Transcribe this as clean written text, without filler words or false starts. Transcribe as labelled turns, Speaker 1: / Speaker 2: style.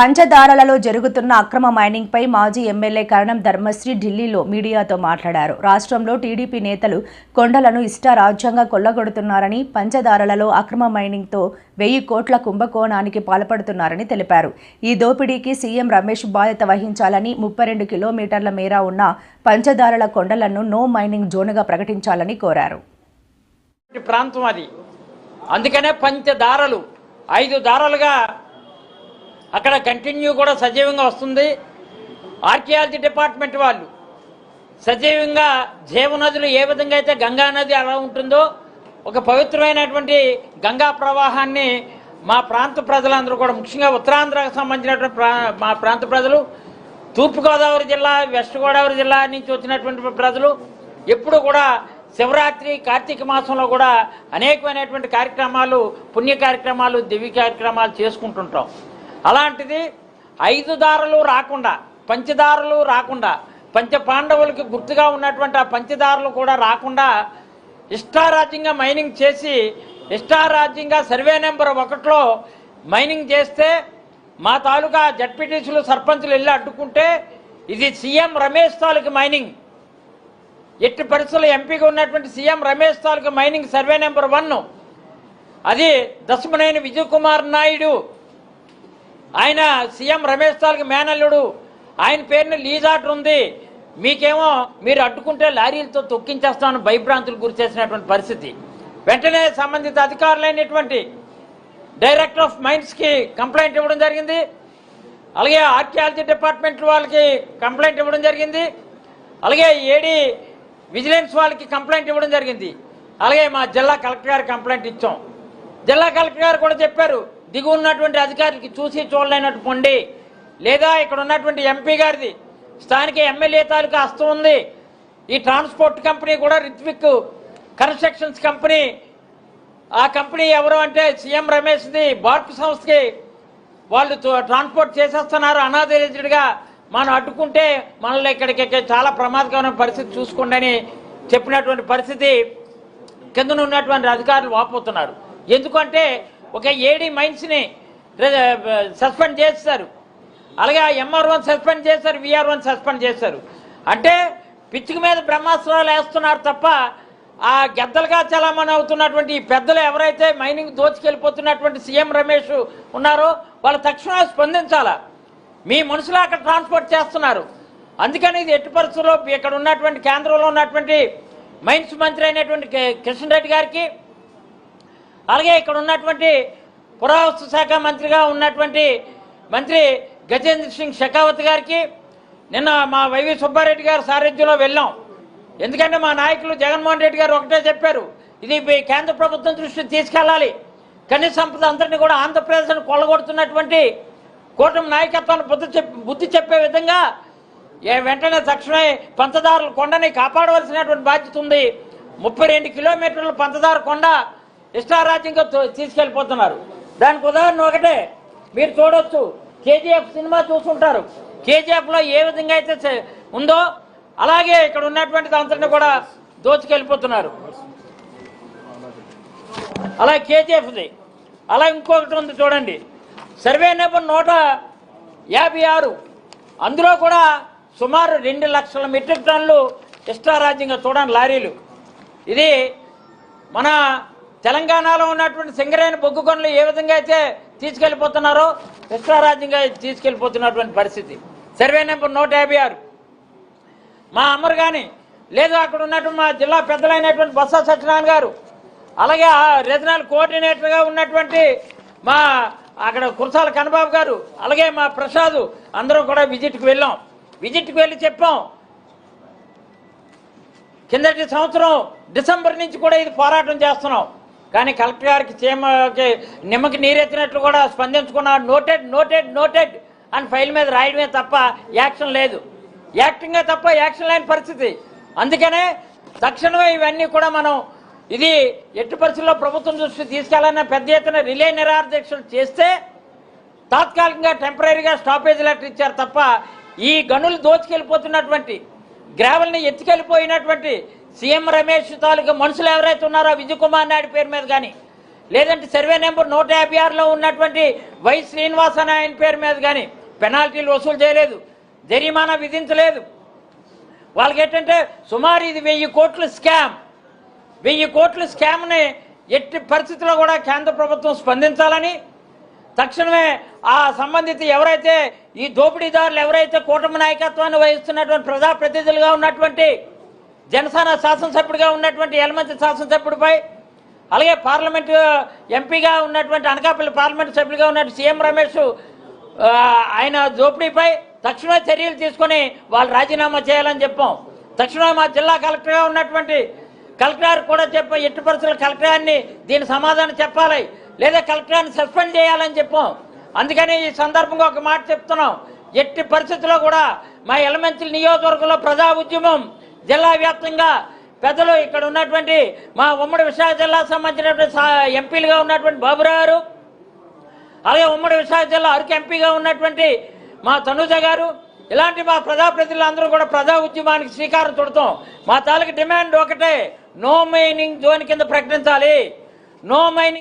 Speaker 1: పంచదారలలో జరుగుతున్న అక్రమ మైనింగ్ పై మాజీ ఎమ్మెల్యే కరణం ధర్మశ్రీ ఢిల్లీలో మీడియాతో మాట్లాడారు. రాష్ట్రంలో టీడీపీ నేతలు కొండలను ఇష్టారాజ్యంగా కొల్లగొడుతున్నారని, పంచదారలలో అక్రమ మైనింగ్ తో 1000 కోట్ల కుంభకోణానికి పాల్పడుతున్నారని తెలిపారు. ఈ దోపిడీకి సీఎం రమేష్ బాధ్యత వహించాలని, 32 కిలోమీటర్ల మేర ఉన్న పంచదారల కొండలను నో మైనింగ్ జోన్గా ప్రకటించాలని కోరారు.
Speaker 2: ప్రాంతం అది, అందుకనే పంచదారలు 5 దారాలుగా అక్కడ కంటిన్యూ కూడా సజీవంగా వస్తుంది. ఆర్కియాలజీ డిపార్ట్మెంట్ వాళ్ళు సజీవంగా జీవనదులు ఏ విధంగా అయితే గంగా నది అలా ఉంటుందో ఒక పవిత్రమైనటువంటి గంగా ప్రవాహాన్ని మా ప్రాంత ప్రజలందరూ కూడా, ముఖ్యంగా ఉత్తరాంధ్రకు సంబంధించినటువంటి మా ప్రాంత ప్రజలు, తూర్పుగోదావరి జిల్లా, వెస్ట్ గోదావరి జిల్లా నుంచి వచ్చినటువంటి ప్రజలు ఎప్పుడు కూడా శివరాత్రి, కార్తీక మాసంలో కూడా అనేకమైనటువంటి కార్యక్రమాలు, పుణ్య కార్యక్రమాలు, దివ్య కార్యక్రమాలు చేసుకుంటుంటాం. అలాంటిది 5 దారులు రాకుండా, పంచదారులు రాకుండా, పంచ పాండవులకి గుర్తుగా ఉన్నటువంటి ఆ పంచదారులు కూడా రాకుండా ఇష్టారాజ్యంగా మైనింగ్ చేసి, ఇష్టారాజ్యంగా సర్వే నెంబర్ 1లో మైనింగ్ చేస్తే మా తాలూకా జడ్పీటీసీలు, సర్పంచులు వెళ్ళి అడ్డుకుంటే ఇది సీఎం రమేష్ తాలూకు మైనింగ్. ఎట్టి పరిస్థితుల్లో ఎంపీగా ఉన్నటువంటి సీఎం రమేష్ తాలూకు మైనింగ్ సర్వే నెంబర్ 1 అది దశమనేని విజయ్ కుమార్ నాయుడు, ఆయన సీఎం రమేష్ తాలూకు మేనల్లుడు, ఆయన పేరున లీజ్ ఆర్డర్ ఉంది. మీకేమో మీరు అడ్డుకుంటే లారీలతో తొక్కించేస్తామని భయభ్రాంతులు గురి చేసినటువంటి పరిస్థితి. వెంటనే సంబంధిత అధికారులైనటువంటి డైరెక్టర్ ఆఫ్ మైన్స్కి కంప్లైంట్ ఇవ్వడం జరిగింది. అలాగే ఆర్కియాలజీ డిపార్ట్మెంట్ వాళ్ళకి కంప్లైంట్ ఇవ్వడం జరిగింది. అలాగే ఏడీ విజిలెన్స్ వాళ్ళకి కంప్లైంట్ ఇవ్వడం జరిగింది. అలాగే మా జిల్లా కలెక్టర్ గారికి కంప్లైంట్ ఇచ్చాం. జిల్లా కలెక్టర్ గారు కూడా చెప్పారు, దిగు ఉన్నటువంటి అధికారులకి చూసి చూడలేనట్టు పొండి, లేదా ఇక్కడ ఉన్నటువంటి ఎంపీ గారిది, స్థానిక ఎమ్మెల్యే తాలూకా హస్తం ఉంది. ఈ ట్రాన్స్పోర్ట్ కంపెనీ కూడా రిత్విక్ కన్స్ట్రక్షన్స్ కంపెనీ, ఆ కంపెనీ ఎవరు అంటే సీఎం రమేష్ది బార్క్ సంస్థకి వాళ్ళు ట్రాన్స్పోర్ట్ చేసేస్తున్నారు అనాథరైజ్డ్గా. మనం అడ్డుకుంటే మనల్ని ఇక్కడికి చాలా ప్రమాదకరమైన పరిస్థితి చూసుకోండి అని చెప్పినటువంటి పరిస్థితి కింద ఉన్నటువంటి అధికారులు వాపోతున్నారు. ఎందుకంటే ఒక ఏడీ మైన్స్ని సస్పెండ్ చేస్తారు, అలాగే ఆ MR1 సస్పెండ్ చేశారు, VR1 సస్పెండ్ చేశారు. అంటే పిచ్చుక మీద బ్రహ్మాస్త్రాలు వేస్తున్నారు తప్ప ఆ గెద్దలుగా చలామణి అవుతున్నటువంటి ఈ పెద్దలు ఎవరైతే మైనింగ్ దోచుకెళ్ళిపోతున్నటువంటి సీఎం రమేష్ ఉన్నారో వాళ్ళు తక్షణమే స్పందించాలా. మీ మనుషులు అక్కడ ట్రాన్స్పోర్ట్ చేస్తున్నారు. అందుకని ఇది ఎట్టి పరిస్థితుల్లో ఇక్కడ ఉన్నటువంటి కేంద్రంలో ఉన్నటువంటి మైన్స్ మంత్రి అయినటువంటి కిషన్ రెడ్డి గారికి, అలాగే ఇక్కడ ఉన్నటువంటి పురావస్తు శాఖ మంత్రిగా ఉన్నటువంటి మంత్రి గజేంద్ర సింగ్ షెకావత్ గారికి నిన్న మా వైవి సుబ్బారెడ్డి గారు సారథ్యంలో వెళ్ళాం. ఎందుకంటే మా నాయకులు జగన్మోహన్ రెడ్డి గారు ఒకటే చెప్పారు, ఇది కేంద్ర ప్రభుత్వం దృష్టికి తీసుకెళ్ళాలి. ఖనిజ సంపద అందరినీ కూడా ఆంధ్రప్రదేశ్ను కొల్లగొడుతున్నటువంటి కూటమి నాయకత్వాన్ని బుద్ధి చెప్పే విధంగా వెంటనే తక్షణమే పంచదారుల కొండని కాపాడవలసినటువంటి బాధ్యత ఉంది. 32 కిలోమీటర్ల పంచదార కొండ ఇష్టారాజ్యంగా తీసుకెళ్ళిపోతున్నారు. దానికి ఉదాహరణ ఒకటే మీరు చూడొచ్చు, KGF సినిమా చూస్తుంటారు. KGFలో ఏ విధంగా అయితే ఉందో అలాగే ఇక్కడ ఉన్నటువంటి అంతటిని కూడా దోచుకెళ్ళిపోతున్నారు. అలా KGFది. అలా ఇంకొకటి ఉంది చూడండి, సర్వే నెంబర్ 156, అందులో కూడా సుమారు 2 లక్షల మెట్రిక్ టన్నులు ఇష్టారాజ్యంగా చూడండి లారీలు. ఇది మన తెలంగాణలో ఉన్నటువంటి సింగరేణి బొగ్గు గనులు ఏ విధంగా అయితే తీసుకెళ్ళిపోతున్నారో ఇష్టారాజ్యంగా తీసుకెళ్ళిపోతున్నటువంటి పరిస్థితి. సర్వే నెంబర్ 156 మా అమర్ కానీ, లేదు అక్కడ ఉన్నటువంటి మా జిల్లా పెద్దలైనటువంటి బొత్స సత్యనారాయణ గారు, అలాగే రీజనల్ కోఆర్డినేటర్గా ఉన్నటువంటి మా అక్కడ కురసాల కన్నబాబు గారు, అలాగే మా ప్రసాద్, అందరం కూడా విజిట్కి వెళ్ళాం. విజిట్కి వెళ్ళి చెప్పాం, కిందటి సంవత్సరం డిసెంబర్ నుంచి కూడా ఇది పోరాటం చేస్తున్నాం. కానీ కలెక్టర్ గారికి చీమకి నిమ్మకి నీరెత్తినట్లు కూడా స్పందించుకున్నారు. నోటెడ్ నోటెడ్ నోటెడ్ అని ఫైల్ మీద రాయడమే తప్ప యాక్షన్ లేదు. యాక్టింగే తప్ప యాక్షన్ లేని పరిస్థితి. అందుకనే తక్షణమే ఇవన్నీ కూడా మనం ఇది ఎట్టి పరిస్థితుల్లో ప్రభుత్వం దృష్టికి తీసుకెళ్లాలన్న పెద్ద ఎత్తున రిలే నిరాహారదీక్షలు చేస్తే తాత్కాలికంగా టెంపరీగా స్టాపేజ్ లెటర్ ఇచ్చారు తప్ప ఈ గనులు దోచుకెళ్ళిపోతున్నటువంటి, గ్రావెల్ని ఎత్తుకెళ్ళిపోయినటువంటి సీఎం రమేష్ తాలూకా మనుషులు ఎవరైతే ఉన్నారో విజయ్ కుమార్ నాయుడు పేరు మీద కానీ, లేదంటే సర్వే నెంబర్ 156లో ఉన్నటువంటి వై శ్రీనివాస్ అనే ఆయన పేరు మీద కానీ పెనాల్టీలు వసూలు చేయలేదు, జరిమానా విధించలేదు. వాళ్ళకి ఏంటంటే సుమారు ఇది 1000 కోట్ల స్కామ్. 1000 కోట్ల స్కామ్ని ఎట్టి పరిస్థితుల్లో కూడా కేంద్ర ప్రభుత్వం స్పందించాలని తక్షణమే ఆ సంబంధిత ఎవరైతే ఈ దోపిడీదారులు ఎవరైతే కూటమి నాయకత్వాన్ని వహిస్తున్నటువంటి ప్రజాప్రతినిధులుగా ఉన్నటువంటి జనసేన శాసనసభ్యుడిగా ఉన్నటువంటి యలమంచి శాసనసభ్యుడిపై, అలాగే పార్లమెంటు ఎంపీగా ఉన్నటువంటి అనకాపల్లి పార్లమెంటు సభ్యుడిగా ఉన్నటువంటి సీఎం రమేష్ ఆయన దోపిడీపై తక్షణమే చర్యలు తీసుకొని వాళ్ళు రాజీనామా చేయాలని చెప్పాం. తక్షణమే మా జిల్లా కలెక్టర్గా ఉన్నటువంటి కలెక్టర్ కూడా చెప్పాం, ఎట్టి పరిస్థితుల్లో కలెక్టర్ని దీని సమాధానం చెప్పాలి, లేదా కలెక్టర్ని సస్పెండ్ చేయాలని చెప్పాం. అందుకని ఈ సందర్భంగా ఒక మాట చెప్తున్నాం, ఎట్టి పరిస్థితుల్లో కూడా మా యలమంచిలి నియోజకవర్గంలో ప్రజా ఉద్యమం జిల్లా వ్యాప్తంగా పెద్దలు ఇక్కడ ఉన్నటువంటి మా ఉమ్మడి విశాఖ జిల్లాకు సంబంధించినటువంటి ఎంపీలుగా ఉన్నటువంటి బాబురావు గారు, అలాగే ఉమ్మడి విశాఖ జిల్లా అరకు ఎంపీగా ఉన్నటువంటి మా తనుజ గారు, ఇలాంటి మా ప్రజాప్రతినిధులందరూ కూడా ప్రజా ఉద్యమానికి శ్రీకారం చుడతాం. మా తాలూకు డిమాండ్ ఒకటే, నో మైనింగ్ జోన్ కింద ప్రకటించాలి. No mining